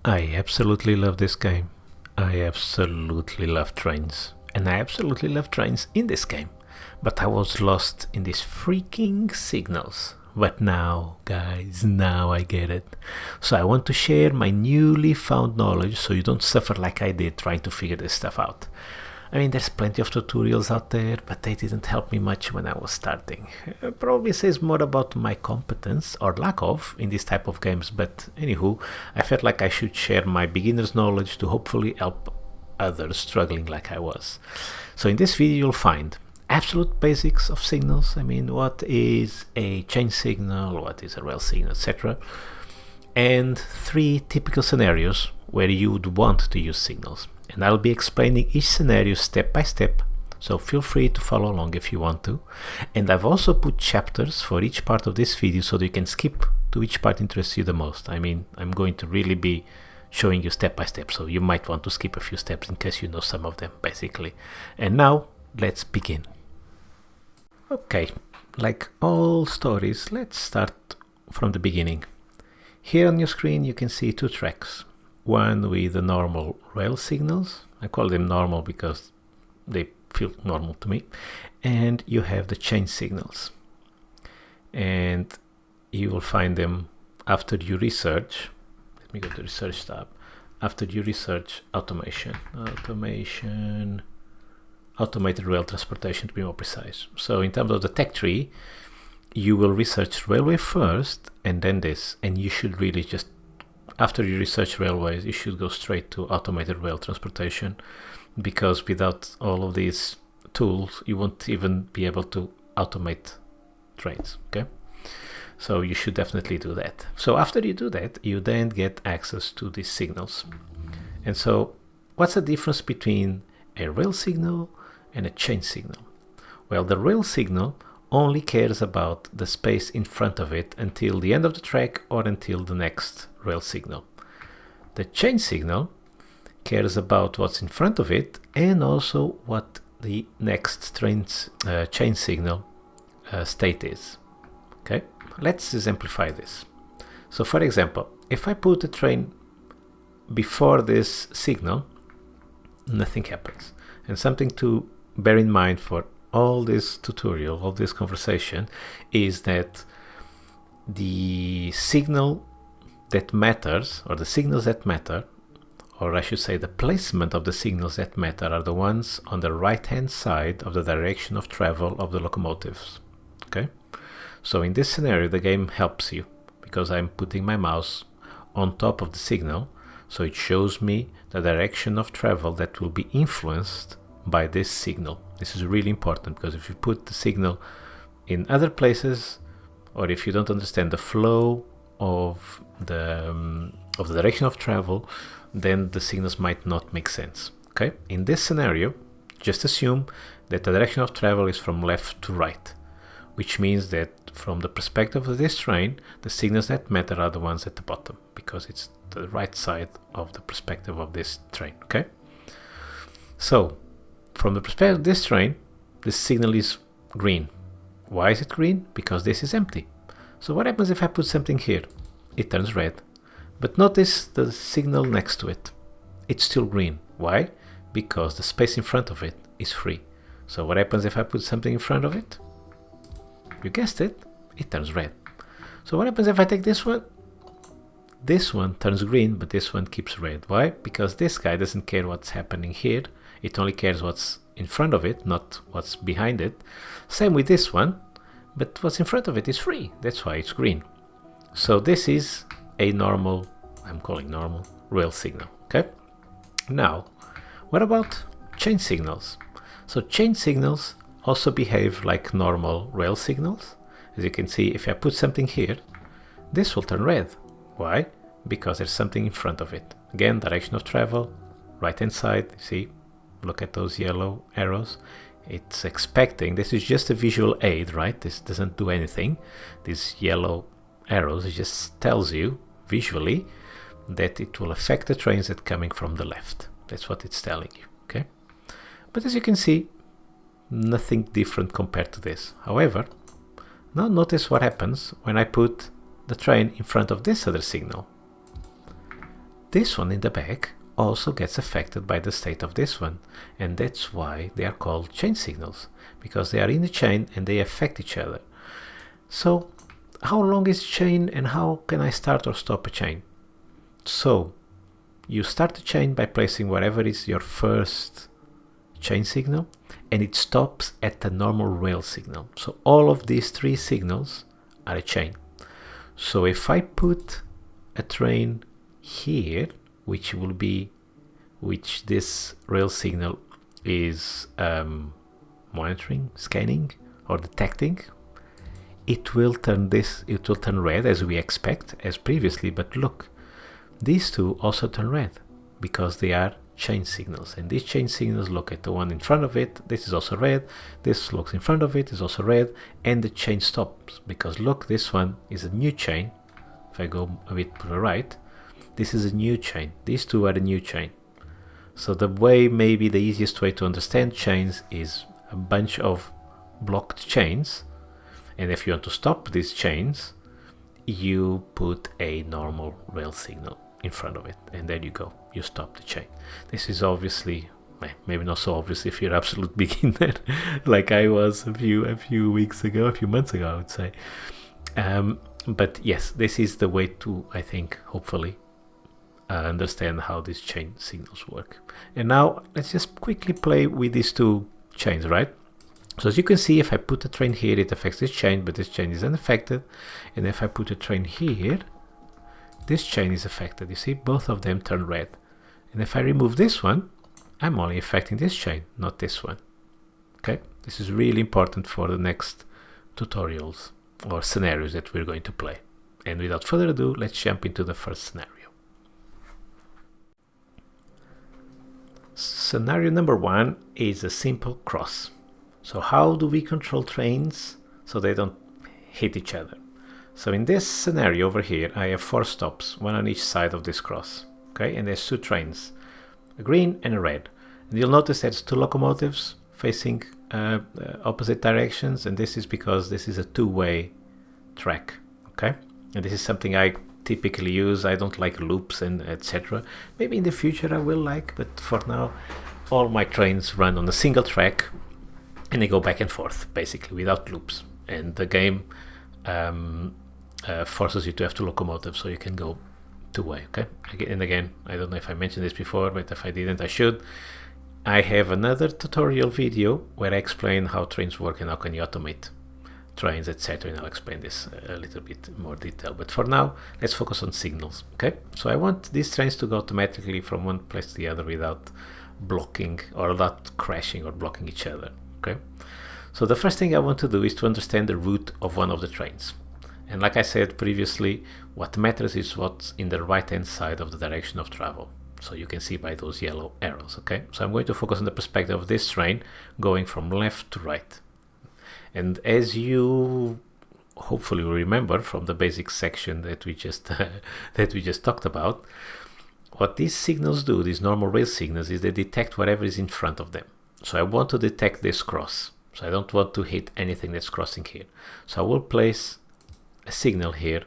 I absolutely love this game. I absolutely love trains. And I absolutely love trains in this game. But I was lost in these freaking signals. But now, guys, now I get it. So I want to share my newly found knowledge so you don't suffer like I did trying to figure this stuff out. I mean, there's plenty of tutorials out there, but they didn't help me much when I was starting. It probably says more about my competence, or lack of, in this type of games, but anywho, I felt like I should share my beginner's knowledge to hopefully help others struggling like I was. So in this video you'll find absolute basics of signals. I mean, what is a chain signal, what is a rail signal, etc. And 3 typical scenarios where you would want to use signals. And I'll be explaining each scenario step by step, so feel free to follow along if you want to. And I've also put chapters for each part of this video so that you can skip to which part interests you the most. I mean, I'm going to really be showing you step by step, so you might want to skip a few steps in case you know some of them, basically. And now, let's begin. Okay, like all stories, let's start from the beginning. Here on your screen you can see 2 tracks. One with the normal rail signals. I call them normal because they feel normal to me. And you have the chain signals. And you will find them after you research. Let me go to the research tab. After you research automation. Automated rail transportation, to be more precise. So in terms of the tech tree, you will research railway first and then this. And you should really just, after you research railways, you should go straight to automated rail transportation, because without all of these tools, you won't even be able to automate trains, okay? So you should definitely do that. So after you do that, you then get access to these signals. And so what's the difference between a rail signal and a chain signal? Well, the rail signal only cares about the space in front of it until the end of the track or until the next rail signal. The chain signal cares about what's in front of it and also what the next train's chain signal state is. Okay, let's exemplify this. So for example, if I put a train before this signal, nothing happens. And something to bear in mind for all this tutorial, all this conversation, is that the signal that matters, or the signals that matter, or I should say the placement of the signals that matter, are the ones on the right hand side of the direction of travel of the locomotives. Okay, so in this scenario the game helps you because I'm putting my mouse on top of the signal, so it shows me the direction of travel that will be influenced by this signal. This is really important because if you put the signal in other places, or if you don't understand the flow of the direction of travel, then the signals might not make sense. Okay, in this scenario, just assume that the direction of travel is from left to right, which means that from the perspective of this train, the signals that matter are the ones at the bottom, because it's the right side of the perspective of this train. Okay, so from the perspective of this train, the signal is green. Why is it green? Because this is empty. So what happens if I put something here? It turns red. But notice the signal next to it. It's still green. Why? Because the space in front of it is free. So what happens if I put something in front of it? You guessed it, it turns red. So what happens if I take this one? This one turns green, but this one keeps red. Why? Because this guy doesn't care what's happening here. It only cares what's in front of it, not what's behind it. Same with this one, but what's in front of it is free. That's why it's green. So this is a normal, I'm calling normal, rail signal. Okay. Now, what about chain signals? So chain signals also behave like normal rail signals. As you can see, if I put something here, this will turn red. Why? Because there's something in front of it. Again, direction of travel, right hand side, see, look at those yellow arrows. It's expecting, this is just a visual aid, right? This doesn't do anything. These yellow arrows, it just tells you visually that it will affect the trains that are coming from the left. That's what it's telling you, okay? But as you can see, nothing different compared to this. However, now notice what happens when I put the train in front of this other signal. this one in the back also gets affected by the state of this one, and that's why they are called chain signals, because they are in the chain and they affect each other. So how long is chain and how can I start or stop a chain? So you start a chain by placing whatever is your first chain signal, and it stops at the normal rail signal. So all of these three signals are a chain. So if I put a train here, which this rail signal is monitoring, scanning, or detecting, it will turn red as we expect, as previously, but look, these two also turn red because they are chain signals, and these chain signals look at the one in front of it, this is also red, this looks in front of it, is also red, and the chain stops because look, this one is a new chain. If I go a bit to the right, this is a new chain, these two are a new chain. So the way, maybe the easiest way to understand chains is a bunch of blocked chains, and if you want to stop these chains, you put a normal rail signal in front of it, and there you go, you stop the chain. This is obviously, maybe not so obvious if you're absolute beginner like I was a few months ago, I would say. But yes, this is the way to, I think, hopefully understand how these chain signals work. And now let's just quickly play with these two chains, right? So as you can see, if I put a train here, it affects this chain, but this chain is unaffected. And if I put a train here, this chain is affected. You see, both of them turn red. And if I remove this one, I'm only affecting this chain, not this one. Okay, this is really important for the next tutorials or scenarios that we're going to play. And without further ado, let's jump into the first scenario. Scenario number 1 is a simple cross. So how do we control trains so they don't hit each other? So in this scenario over here, I have 4 stops, one on each side of this cross. Okay, and there's 2 trains, a green and a red. And you'll notice there's 2 locomotives facing opposite directions, and this is because this is a 2-way track. Okay, and this is something I typically use. I don't like loops and etc. Maybe in the future I will like, but for now all my trains run on a single track and they go back and forth basically without loops, and the game forces you to have 2 locomotives so you can go 2-way. Okay, and again, I don't know if I mentioned this before, but if I didn't, I should. I have another tutorial video where I explain how trains work and how can you automate trains, etc., and I'll explain this a little bit more detail. But for now, let's focus on signals. Okay, so I want these trains to go automatically from one place to the other without blocking or without crashing or blocking each other. Okay, so the first thing I want to do is to understand the route of one of the trains. And like I said previously, what matters is what's in the right hand side of the direction of travel. So you can see by those yellow arrows. Okay, so I'm going to focus on the perspective of this train going from left to right. And as you hopefully remember from the basic section that we just talked about, what these signals do, these normal rail signals, is they detect whatever is in front of them. So I want to detect this cross. So I don't want to hit anything that's crossing here. So I will place a signal here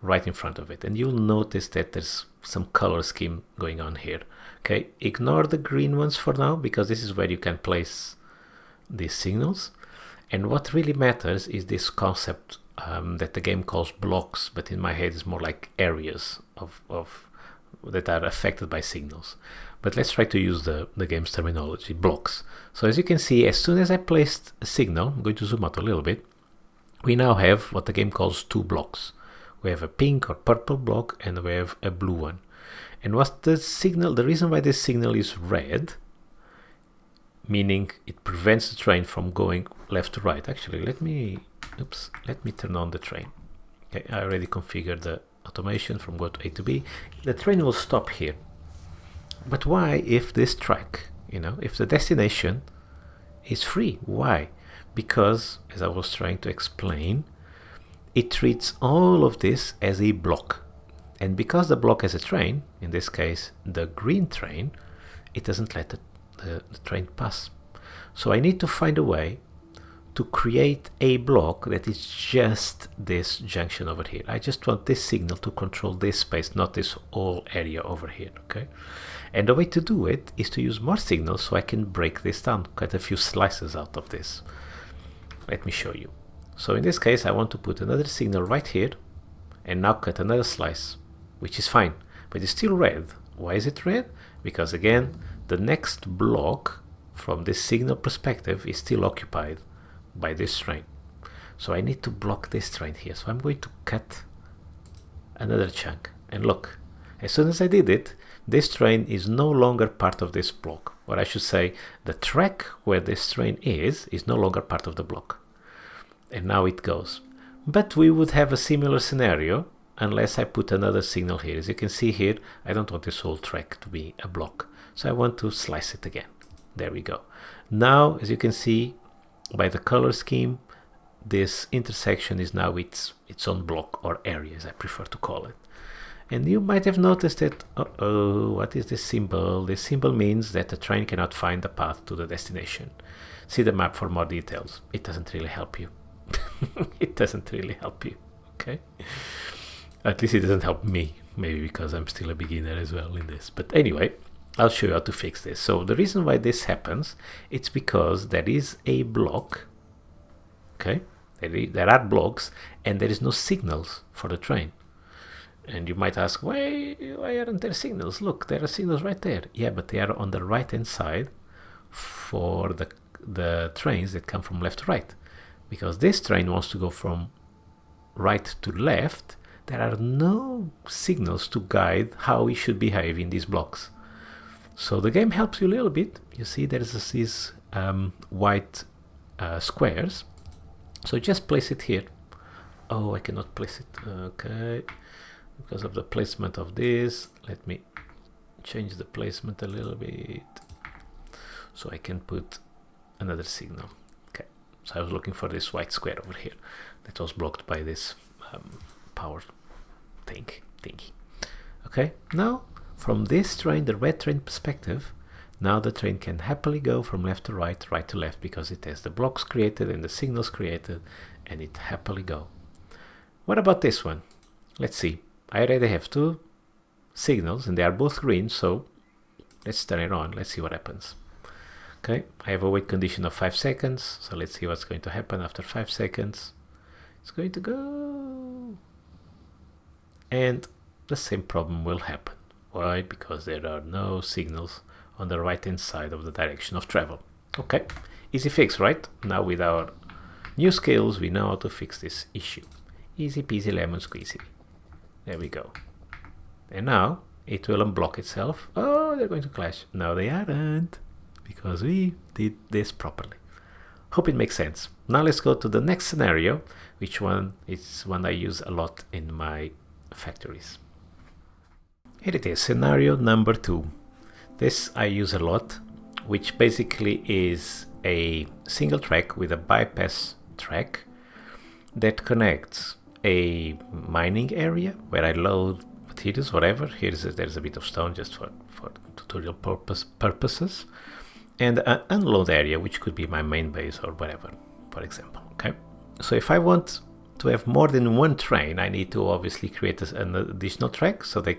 right in front of it, and you'll notice that there's some color scheme going on here. Okay, ignore the green ones for now because this is where you can place these signals. And what really matters is this concept that the game calls blocks, but in my head is more like areas of that are affected by signals. But let's try to use the game's terminology, blocks. So as you can see, as soon as I placed a signal, I'm going to zoom out a little bit, we now have what the game calls 2 blocks. We have a pink or purple block and we have a blue one. And what's the signal? The reason why this signal is red, meaning it prevents the train from going left to right. Actually, let me turn on the train. Okay, I already configured the automation from go to A to B. The train will stop here. But why, if this track, if the destination is free? Why? Because, as I was trying to explain, it treats all of this as a block. And because the block is a train, in this case the green train, it doesn't let the train pass. So I need to find a way to create a block that is just this junction over here. I just want this signal to control this space, not this whole area over here, okay? And the way to do it is to use more signals so I can break this down, cut a few slices out of this. Let me show you. So in this case, I want to put another signal right here and now cut another slice, which is fine, but it's still red. Why is it red? Because again, the next block from this signal perspective is still occupied by this train. So I need to block this train here. So I'm going to cut another chunk. And look, as soon as I did it, this train is no longer part of this block. Or I should say, the track where this train is no longer part of the block. And now it goes. But we would have a similar scenario unless I put another signal here. As you can see here, I don't want this whole track to be a block. So I want to slice it again. There we go. Now, as you can see, by the color scheme, this intersection is now its own block or area, as I prefer to call it. And you might have noticed that, what is this symbol? This symbol means that the train cannot find the path to the destination. See the map for more details. It doesn't really help you. It doesn't really help you, okay? At least it doesn't help me, maybe because I'm still a beginner as well in this. But anyway, I'll show you how to fix this. So the reason why this happens, it's because there is a block, okay? There are blocks and there is no signals for the train. And you might ask, why aren't there signals? Look, there are signals right there. Yeah, but they are on the right-hand side for the trains that come from left to right. Because this train wants to go from right to left, there are no signals to guide how we should behave in these blocks. So the game helps you a little bit. You see there's these white squares. So just place it here. Oh, I cannot place it. Okay. Because of the placement of this. Let me change the placement a little bit. So I can put another signal. Okay. So I was looking for this white square over here that was blocked by this power thingy. Okay. Now, from this train, the red train perspective, now the train can happily go from left to right, right to left, because it has the blocks created and the signals created, and it happily go. What about this one? Let's see. I already have two signals and they are both green, so let's turn it on. Let's see what happens. Okay, I have a wait condition of 5 seconds, so let's see what's going to happen after 5 seconds. It's going to go, and the same problem will happen. Why? Because there are no signals on the right hand side of the direction of travel. Okay, easy fix, right? Now with our new skills, we know how to fix this issue. Easy peasy lemon squeezy. There we go. And now it will unblock itself. Oh, they're going to clash. No, they aren't, because we did this properly. Hope it makes sense. Now let's go to the next scenario, which one is one I use a lot in my factories. Here it is, scenario number 2. This I use a lot, which basically is a single track with a bypass track that connects a mining area where I load materials, whatever. There's a bit of stone just for tutorial purposes, and an unload area, which could be my main base or whatever, for example. Okay, so if I want to have more than one train, I need to obviously create an additional track so they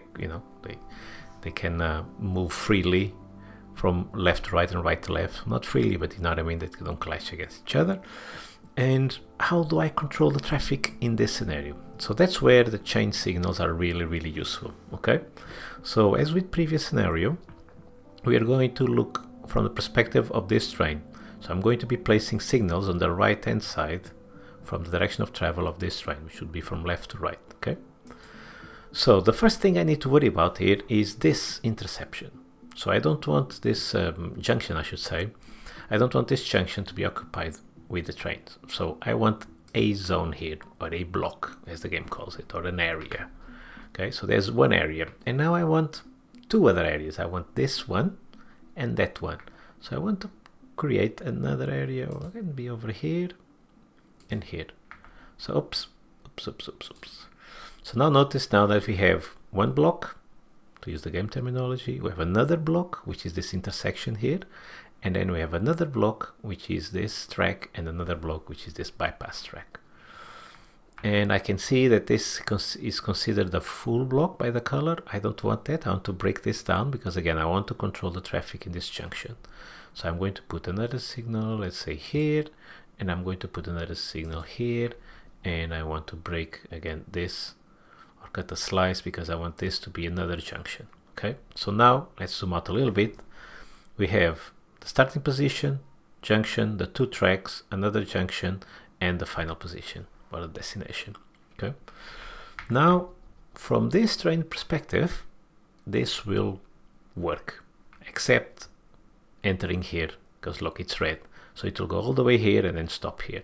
can move freely from left to right and right to left. Not freely, but you know what I mean, that they don't clash against each other. And how do I control the traffic in this scenario? So that's where the chain signals are really, really useful. Okay, so as with previous scenario, we are going to look from the perspective of this train. So I'm going to be placing signals on the right hand side from the direction of travel of this train, which should be from left to right. Okay, so the first thing I need to worry about here is this interception. So I don't want this junction, I should say. I don't want this junction to be occupied with the trains. So I want a zone here, or a block as the game calls it, or an area. Okay, so there's one area, and now I want two other areas. I want this one and that one. So I want to create another area, or it can be over here and here. So oops. So now notice now that we have one block, to use the game terminology, we have another block, which is this intersection here, and then we have another block which is this track, and another block which is this bypass track. And I can see that this is considered a full block by the color. I don't want that. I want to break this down because again I want to control the traffic in this junction. So I'm going to put another signal, let's say here, and I'm going to put another signal here, and I want to break again this, or cut a slice, because I want this to be another junction. Okay, so now let's zoom out a little bit. We have the starting position, junction, the two tracks, another junction, and the final position, or the destination. Okay, now from this train perspective, this will work, except entering here, because look, it's red, so it will go all the way here and then stop here.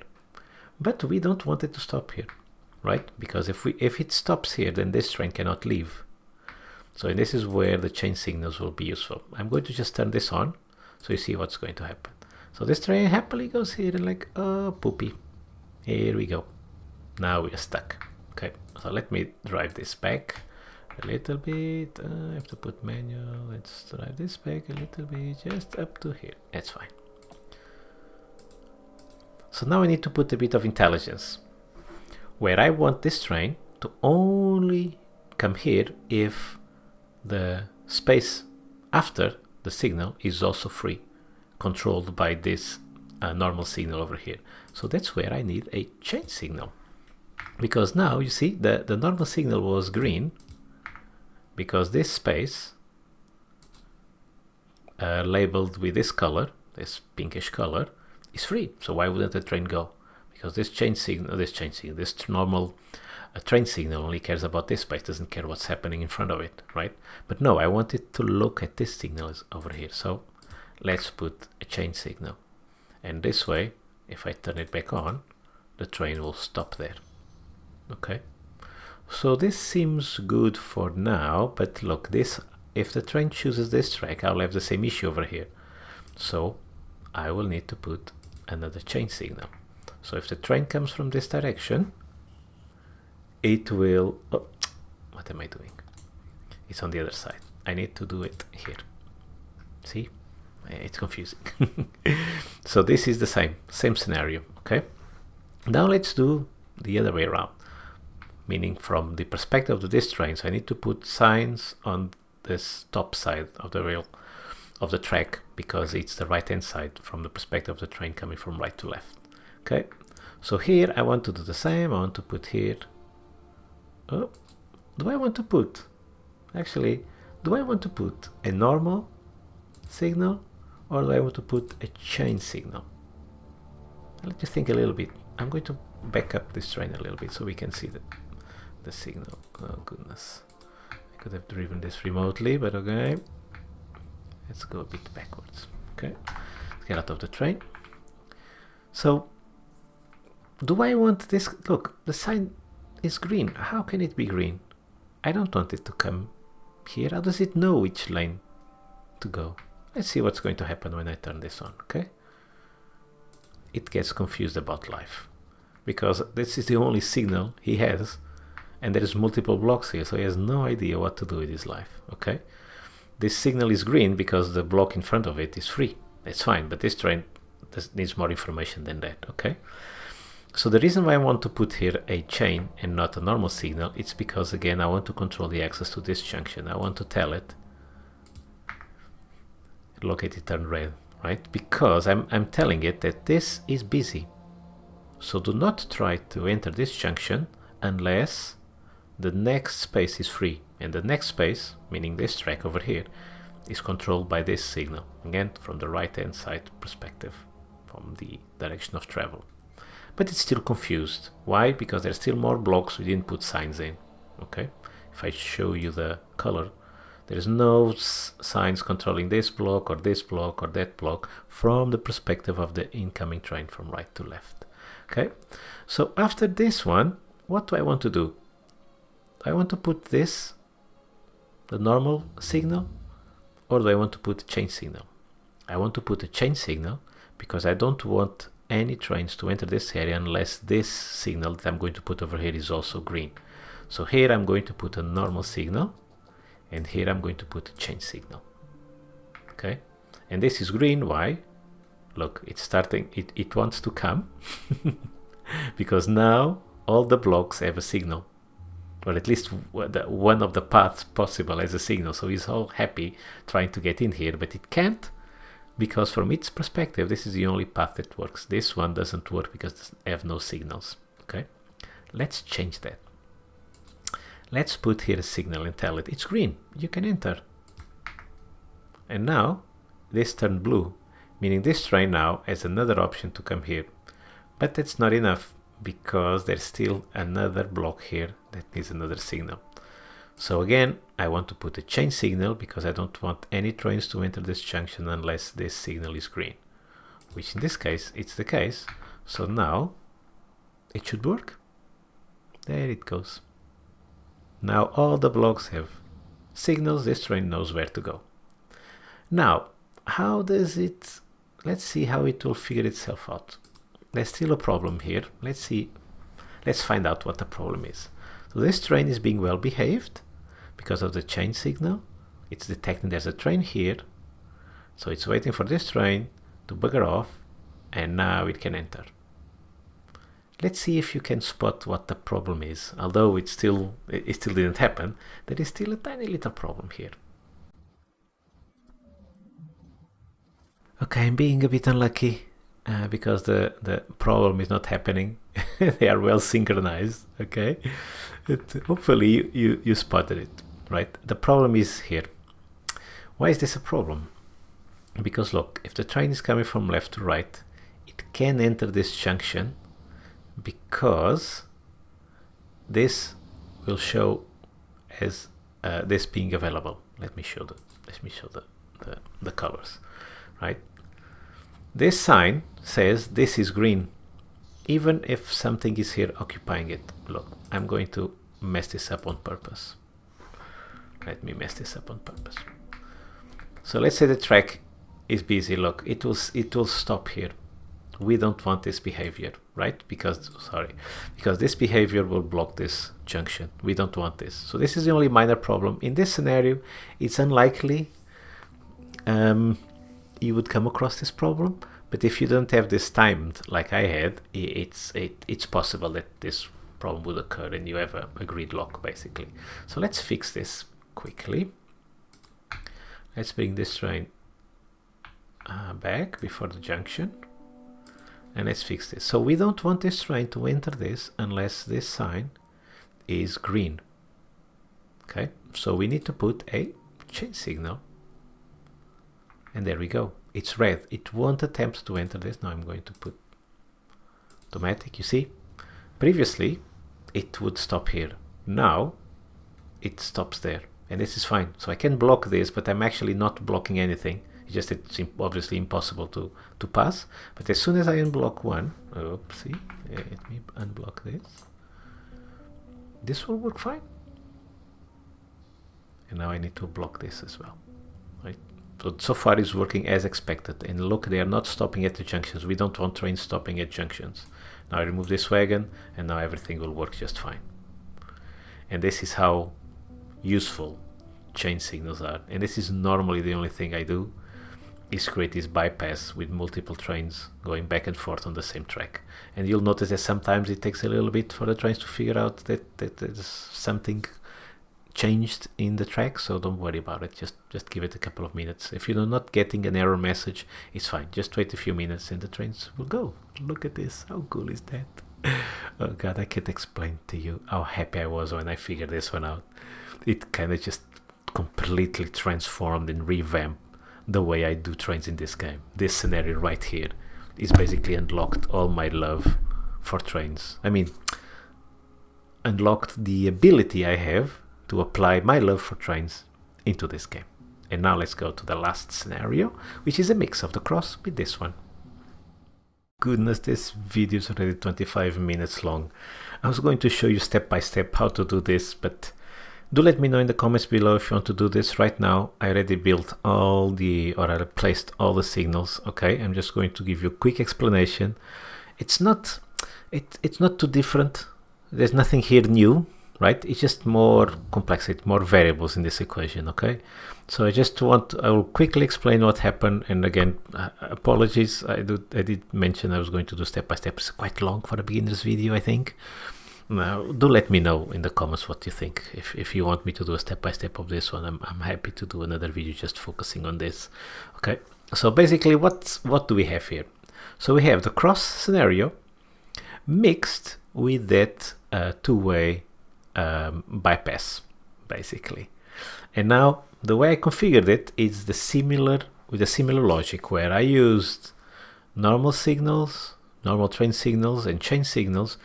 But we don't want it to stop here, right? Because if it stops here, then this train cannot leave. So this is where the chain signals will be useful. I'm going to just turn this on so you see what's going to happen. So this train happily goes here and like, oh poopy, here we go. Now we are stuck. Okay, so let me drive this back a little bit. I have to put manual. Let's drive this back a little bit, just up to here. That's fine. So now I need to put a bit of intelligence, where I want this train to only come here if the space after the signal is also free, controlled by this normal signal over here. So that's where I need a change signal, because now you see the normal signal was green because this space labeled with this color, this pinkish color, is free. So why wouldn't the train go? Because this normal train signal only cares about this space, doesn't care what's happening in front of it, right? But no, I want it to look at this signal over here. So let's put a change signal, and this way, if I turn it back on, the train will stop there. Okay, so this seems good for now, but look, this, if the train chooses this track, I'll have the same issue over here. So I will need to put another change signal. So if the train comes from this direction, it will, oh, what am I doing? It's on the other side. I need to do it here. See, it's confusing. So this is the same scenario. Okay, now let's do the other way around, meaning from the perspective of this train. So I need to put signs on this top side of the rail of the track, because it's the right hand side from the perspective of the train coming from right to left. Okay, so here I want to do the same. I want to put here, oh, do I want to put, actually, do I want to put a normal signal, or do I want to put a change signal? Let me think a little bit. I'm going to back up this train a little bit so we can see the signal. Oh goodness, I could have driven this remotely, but okay, let's go a bit backwards. Okay, let's get out of the train. So do I want this? Look, the sign is green. How can it be green? I don't want it to come here. How does it know which lane to go? Let's see what's going to happen when I turn this on. Okay, it gets confused about life, because this is the only signal he has, and there is multiple blocks here, so he has no idea what to do with his life. Okay, this signal is green because the block in front of it is free. It's fine, but this train needs more information than that. Okay, so the reason why I want to put here a chain and not a normal signal, it's because again I want to control the access to this junction. I want to tell it, locate it turned red, right? Because I'm telling it that this is busy, so do not try to enter this junction unless the next space is free, and the next space, meaning this track over here, is controlled by this signal, again from the right hand side perspective, from the direction of travel. But it's still confused. Why? Because there's still more blocks we didn't put signs in. Okay, if I show you the color, there's no signs controlling this block or that block from the perspective of the incoming train from right to left. Okay, so after this one, what do I want to do? I want to put this, the normal signal, or do I want to put a change signal? I want to put a change signal because I don't want any trains to enter this area unless this signal that I'm going to put over here is also green. So here I'm going to put a normal signal, and here I'm going to put a change signal. Okay, and this is green. Why? look, it's starting, it wants to come because now all the blocks have a signal, or at least one of the paths possible has a signal. So he's all happy trying to get in here, but it can't, because from its perspective, this is the only path that works. This one doesn't work because it doesn't have no signals. Okay, let's change that. Let's put here a signal and tell it it's green, you can enter. And now this turned blue, meaning this train now has another option to come here. But that's not enough, because there's still another block here that needs another signal. So again, I want to put a change signal, because I don't want any trains to enter this junction unless this signal is green, which in this case it's the case. So now it should work. There it goes. Now all the blocks have signals. This train knows where to go. Now, how does it, let's see how it will figure itself out. There's still a problem here. Let's find out what the problem is. So this train is being well behaved because of the change signal. It's detecting there's a train here, so it's waiting for this train to bugger off, and now it can enter. Let's see if you can spot what the problem is. Although it still didn't happen, there is still a tiny little problem here. Okay, I'm being a bit unlucky because the problem is not happening. They are well synchronized. Okay, hopefully you spotted it, right? The problem is here. Why is this a problem? Because look, if the train is coming from left to right, it can enter this junction, because this will show as this being available. Let me show the colors, right? This sign says this is green, even if something is here occupying it. Look, I'm going to mess this up on purpose. Let me mess this up on purpose. So let's say the track is busy. Look, it will stop here. We don't want this behavior, right? Because this behavior will block this junction. We don't want this. So this is the only minor problem. In this scenario, it's unlikely you would come across this problem, but if you don't have this timed like I had, it's possible that this problem would occur and you have a gridlock basically. So let's fix this quickly. Let's bring this train back before the junction, and let's fix this. So we don't want this train to enter this unless this sign is green. Okay, so we need to put a change signal, and there we go. It's red. It won't attempt to enter this. Now I'm going to put automatic. You see, previously it would stop here. Now it stops there, and this is fine. So I can block this, but I'm actually not blocking anything. It's obviously impossible to pass. But as soon as I unblock one, oopsie, let me unblock this. This will work fine. And now I need to block this as well, right? So far it's working as expected. And look, they are not stopping at the junctions. We don't want trains stopping at junctions. Now I remove this wagon, and now everything will work just fine. And this is how useful change signals are. And this is normally the only thing I do, is create this bypass with multiple trains going back and forth on the same track. And you'll notice that sometimes it takes a little bit for the trains to figure out that there's something changed in the track, so don't worry about it. Just give it a couple of minutes. If you're not getting an error message, it's fine. Just wait a few minutes and the trains will go. Look at this. How cool is that? Oh god, I can't explain to you how happy I was when I figured this one out. It kind of just completely transformed and revamped the way I do trains in this game. This scenario right here is basically unlocked all my love for trains. I mean, unlocked the ability I have to apply my love for trains into this game. And now let's go to the last scenario, which is a mix of the cross with this one. Goodness, this video is already 25 minutes long. I was going to show you step by step how to do this, but do let me know in the comments below if you want to do this. Right now I already built I replaced all the signals. Okay, I'm just going to give you a quick explanation. It's not too different. There's nothing here new. right? It's just more complexity, more variables in this equation, okay? So I will quickly explain what happened. And again, apologies, I did mention I was going to do step by step. It's quite long for a beginner's video, I think. Now, do let me know in the comments what you think. If you want me to do a step by step of this one, I'm happy to do another video just focusing on this. Okay, so basically what do we have here? So we have the cross scenario mixed with that two-way bypass, basically. And now the way I configured it is with a similar logic, where I used normal signals, normal train signals and chain signals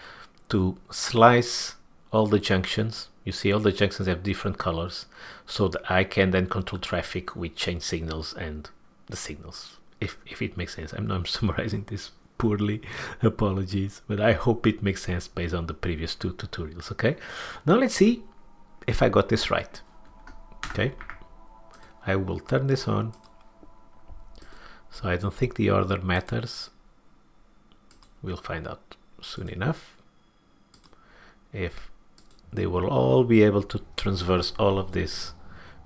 to slice all the junctions. You see all the junctions have different colors, so that I can then control traffic with chain signals and the signals, if it makes sense. I'm summarizing this poorly, apologies, but I hope it makes sense based on the previous two tutorials. Okay, now let's see if I got this right. Okay, I will turn this on. So I don't think the order matters. We'll find out soon enough if they will all be able to traverse all of this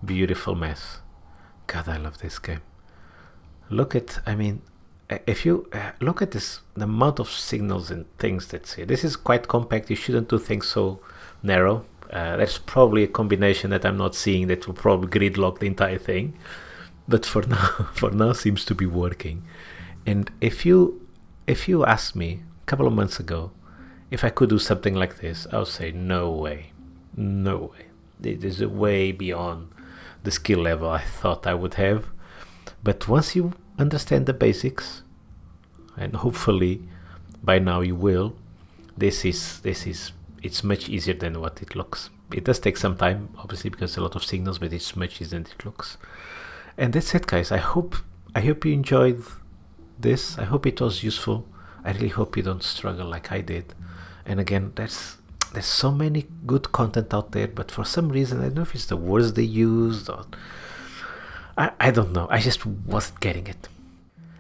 beautiful mess. God, I love this game. Look at, I mean, if you look at this, the amount of signals and things that's here. This is quite compact. You shouldn't do things so narrow. There's probably a combination that I'm not seeing that will probably gridlock the entire thing. But for now seems to be working. And if you asked me a couple of months ago if I could do something like this, I would say no way, no way. It is way beyond the skill level I thought I would have. But once you understand the basics, and hopefully by now you will, it's much easier than what it looks. It does take some time, obviously, because a lot of signals, but it's much easier than it looks. And that's it, guys. I hope you enjoyed this. I hope it was useful. I really hope you don't struggle like I did. And again, there's so many good content out there, but for some reason, I don't know if it's the words they used or I don't know. I just wasn't getting it.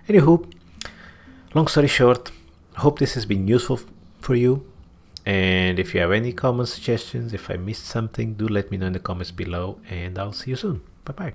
Anywho, long story short, I hope this has been useful for you. And if you have any comments, suggestions, if I missed something, do let me know in the comments below, and I'll see you soon. Bye bye.